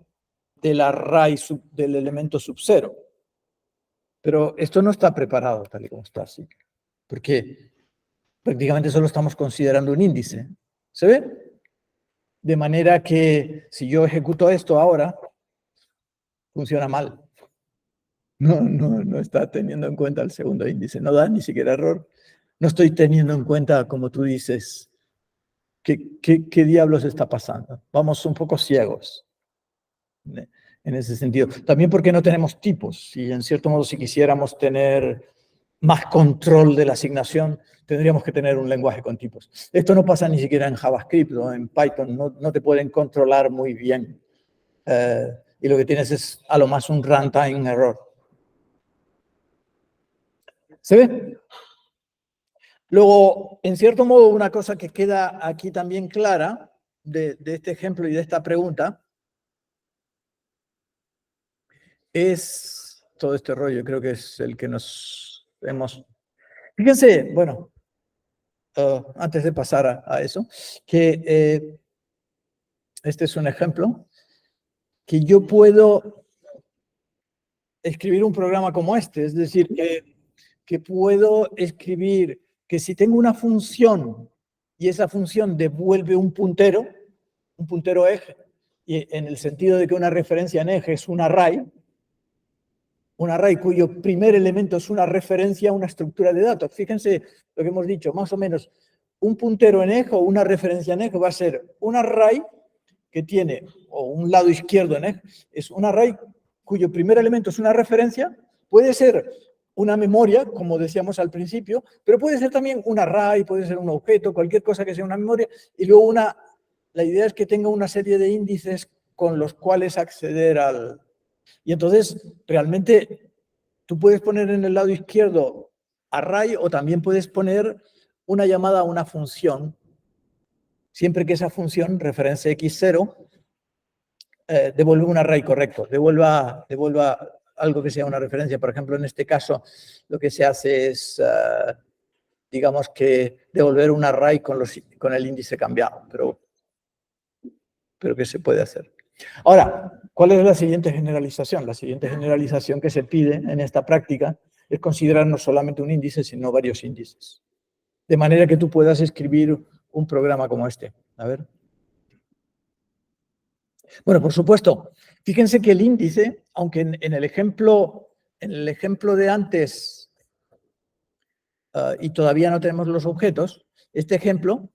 del array del elemento sub 0. Pero esto no está preparado tal y como está así. Porque prácticamente solo estamos considerando un índice. ¿Se ve? De manera que si yo ejecuto esto ahora, funciona mal. No está teniendo en cuenta el segundo índice. No da ni siquiera error. No estoy teniendo en cuenta, como tú dices, qué diablos está pasando. Vamos un poco ciegos en ese sentido. También porque no tenemos tipos. Y en cierto modo, si quisiéramos tener más control de la asignación, tendríamos que tener un lenguaje con tipos. Esto no pasa ni siquiera en JavaScript o en Python. No te pueden controlar muy bien. Y lo que tienes es a lo más un runtime error. ¿Se ve? Luego, en cierto modo, una cosa que queda aquí también clara de este ejemplo y de esta pregunta es todo este rollo, creo que es el que nos hemos... Fíjense, bueno, antes de pasar a eso, que este es un ejemplo, que yo puedo escribir un programa como este, es decir, que puedo escribir que si tengo una función y esa función devuelve un puntero eje, y en el sentido de que una referencia en eje es un array cuyo primer elemento es una referencia a una estructura de datos. Fíjense lo que hemos dicho, más o menos, un puntero en eje o una referencia en eje va a ser un array que tiene, o un lado izquierdo en eje, es un array cuyo primer elemento es una referencia, puede ser una memoria, como decíamos al principio, pero puede ser también un array, puede ser un objeto, cualquier cosa que sea una memoria, y luego la idea es que tenga una serie de índices con los cuales acceder al... Y entonces, realmente, tú puedes poner en el lado izquierdo array o también puedes poner una llamada a una función, siempre que esa función, referencia x0, devuelva un array correcto, devuelva algo que sea una referencia. Por ejemplo, en este caso, lo que se hace es, digamos que, devolver un array con el índice cambiado, pero ¿qué se puede hacer? Ahora, ¿cuál es la siguiente generalización? La siguiente generalización que se pide en esta práctica es considerar no solamente un índice, sino varios índices. De manera que tú puedas escribir un programa como este. A ver. Bueno, por supuesto, fíjense que el índice, aunque en el ejemplo de antes y todavía no tenemos los objetos, este ejemplo,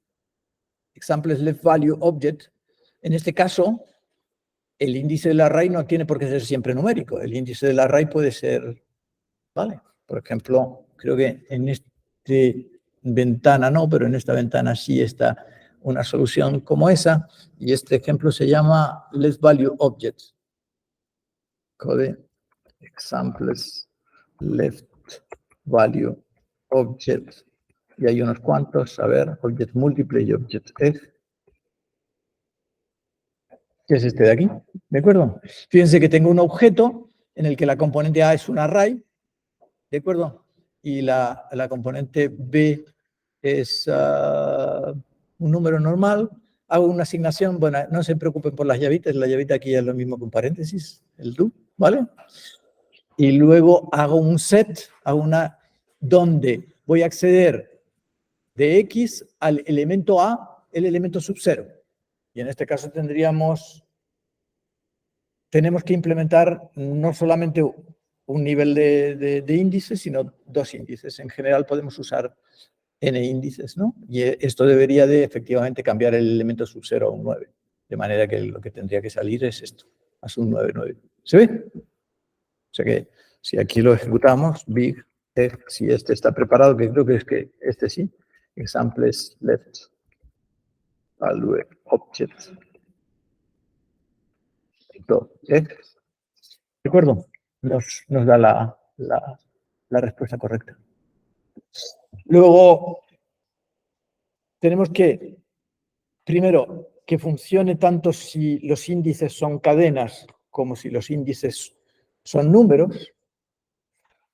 examples left value object, en este caso, el índice del array no tiene por qué ser siempre numérico. El índice del array puede ser, ¿vale? Por ejemplo, creo que en esta ventana no, pero en esta ventana sí está una solución como esa, y este ejemplo se llama left value object. Code examples left value object, y hay unos cuantos, a ver, object múltiple y object egg, que es este de aquí, ¿de acuerdo? Fíjense que tengo un objeto en el que la componente A es un array, ¿de acuerdo? Y la componente B es un número normal. Hago una asignación, bueno, no se preocupen por las llavitas, la llavita aquí es lo mismo con paréntesis, el do, ¿vale? Y luego hago un set, donde voy a acceder de X al elemento A, el elemento sub 0. Y en este caso tenemos que implementar no solamente un nivel de índices, sino dos índices. En general podemos usar n índices, ¿no? Y esto debería de efectivamente cambiar el elemento sub 0 a un 9. De manera que lo que tendría que salir es esto, a un 9, 9. ¿Se ve? O sea que si aquí lo ejecutamos, big, si este está preparado, que creo que es que este sí, examples left value object. ¿De acuerdo? Nos da la respuesta correcta. Luego, tenemos que, primero, que funcione tanto si los índices son cadenas como si los índices son números.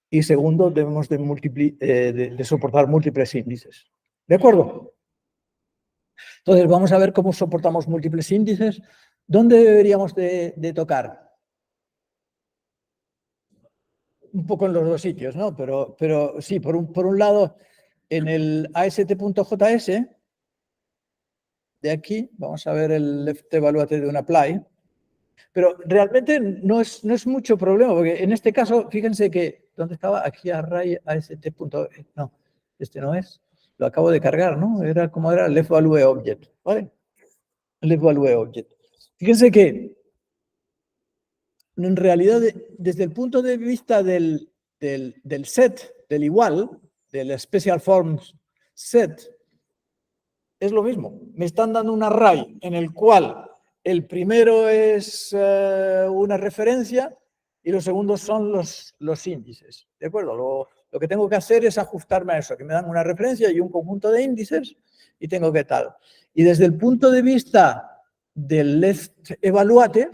Y segundo, debemos de soportar múltiples índices. ¿De acuerdo? Entonces, vamos a ver cómo soportamos múltiples índices. ¿Dónde deberíamos de tocar? Un poco en los dos sitios, ¿no? Pero sí, por un lado, en el AST.js, de aquí, vamos a ver el left evaluate de un apply, pero realmente no es mucho problema, porque en este caso, fíjense que, ¿dónde estaba? Aquí array AST. No, este no es. Lo acabo de cargar, ¿no? Era como era left value object, ¿vale? Left value object. Fíjense que en realidad, desde el punto de vista del set, del igual, del special forms set, es lo mismo. Me están dando un array en el cual el primero es una referencia y los segundos son los índices. ¿De acuerdo? Lo que tengo que hacer es ajustarme a eso, que me dan una referencia y un conjunto de índices y tengo que tal. Y desde el punto de vista del left evaluate,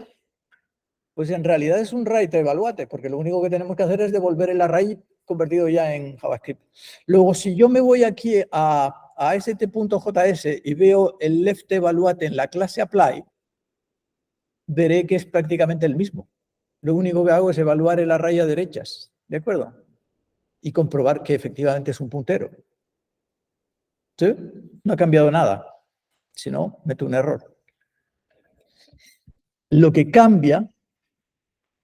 pues en realidad es un right evaluate, porque lo único que tenemos que hacer es devolver el array convertido ya en JavaScript. Luego, si yo me voy aquí a ast.js y veo el left evaluate en la clase apply, veré que es prácticamente el mismo. Lo único que hago es evaluar el array a derechas, ¿de acuerdo? Y comprobar que efectivamente es un puntero. ¿Sí? No ha cambiado nada. Si no, meto un error. Lo que cambia,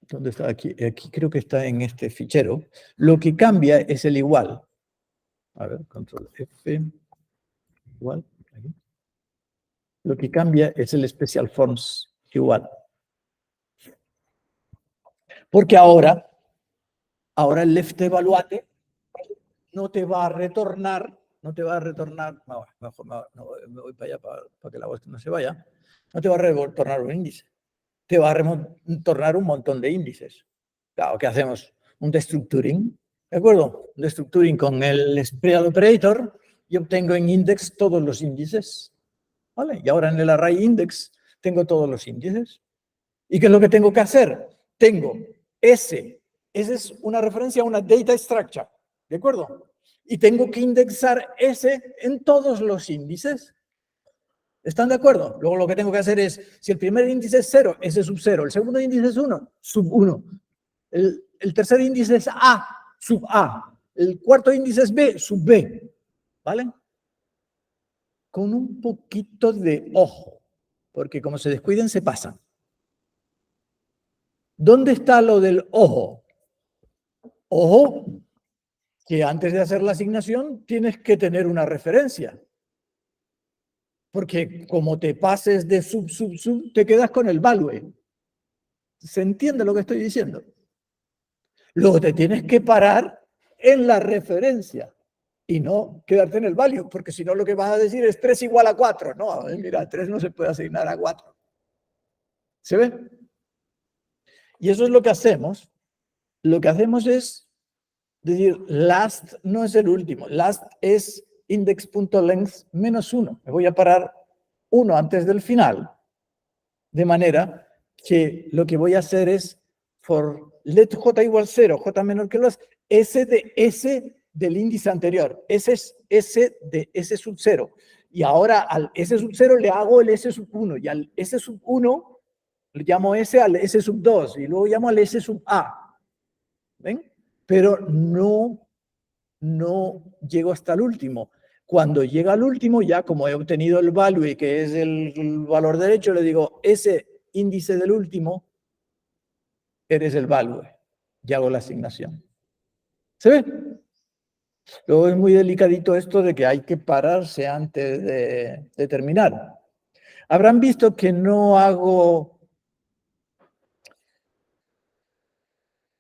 ¿dónde está? Aquí creo que está en este fichero. Lo que cambia es el igual. A ver, control F. Igual. Aquí. Lo que cambia es el special forms igual. Porque ahora el left evaluate no te va a retornar, no, mejor me voy para allá para que la voz no se vaya, no te va a retornar un índice, te va a retornar un montón de índices. Claro, ¿qué hacemos? Un destructuring, ¿de acuerdo? Un destructuring con el spread operator y obtengo en index todos los índices, ¿vale? Y ahora en el array index tengo todos los índices. ¿Y qué es lo que tengo que hacer? Tengo ese es una referencia a una data structure, ¿de acuerdo? Y tengo que indexar ese en todos los índices. ¿Están de acuerdo? Luego lo que tengo que hacer es, si el primer índice es 0, ese sub 0. El segundo índice es 1, sub 1. El tercer índice es A, sub A. El cuarto índice es B, sub B. ¿Vale? Con un poquito de ojo, porque como se descuiden, se pasan. ¿Dónde está lo del ojo? Ojo, que antes de hacer la asignación tienes que tener una referencia. Porque como te pases de sub, te quedas con el value. ¿Se entiende lo que estoy diciendo? Luego te tienes que parar en la referencia y no quedarte en el value, porque si no lo que vas a decir es 3 igual a 4. No, mira, 3 no se puede asignar a 4. ¿Se ve? Y eso es lo que hacemos. Lo que hacemos es decir, last no es el último, last es index.length menos 1. Me voy a parar 1 antes del final, de manera que lo que voy a hacer es for let j igual 0, j menor que los, s de s del índice anterior, ese es s de s sub 0. Y ahora al s sub 0 le hago el s sub 1 y al s sub 1 le llamo s al s sub 2 y luego llamo al s sub a. ¿Ven? Pero no llego hasta el último. Cuando llega al último, ya como he obtenido el value, que es el valor derecho, le digo, ese índice del último, eres el value. Y hago la asignación. ¿Se ve? Luego es muy delicadito esto de que hay que pararse antes de terminar. Habrán visto que no hago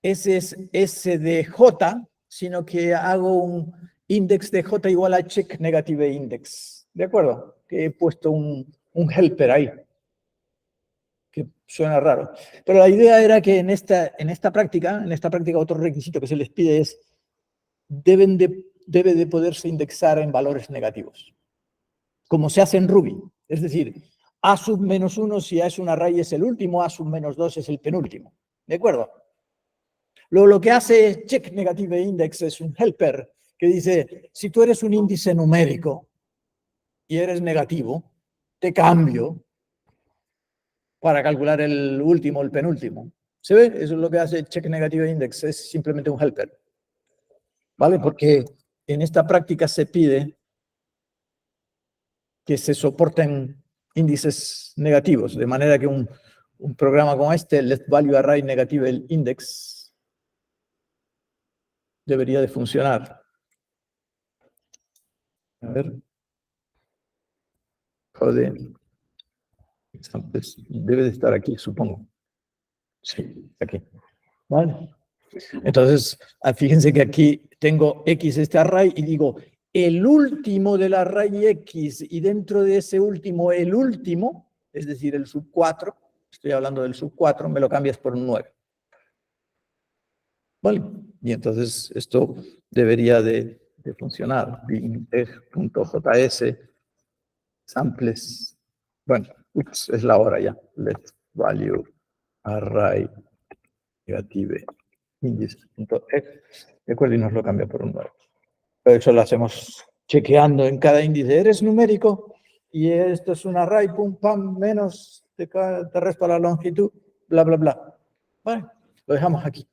S de J, sino que hago un index de J igual a check negative index. ¿De acuerdo? Que he puesto un helper ahí, que suena raro. Pero la idea era que en esta práctica otro requisito que se les pide es debe de poderse indexar en valores negativos, como se hace en Ruby. Es decir, A sub menos 1 si A es un array es el último, A sub menos 2 es el penúltimo. ¿De acuerdo? Luego lo que hace check negative index es un helper que dice, si tú eres un índice numérico y eres negativo, te cambio para calcular el último, el penúltimo. ¿Se ve? Eso es lo que hace check negative index, es simplemente un helper. ¿Vale? Porque en esta práctica se pide que se soporten índices negativos, de manera que un programa como este, let value array negative index, debería de funcionar. A ver. Joder. Debe de estar aquí, supongo. Sí, aquí. ¿Vale? Entonces, fíjense que aquí tengo X este array y digo, el último del array X y dentro de ese último, el último, es decir, el sub 4, estoy hablando del sub 4, me lo cambias por un 9. ¿Vale? Y entonces esto debería de funcionar. Binteg.js, samples. Bueno, ups, es la hora ya. Let value array negative indices.ex. De acuerdo, y nos lo cambia por un nuevo. Pero eso lo hacemos chequeando en cada índice. Eres numérico y esto es un array, pum, pam, menos, te resta la longitud, bla, bla, bla. Vale, lo dejamos aquí.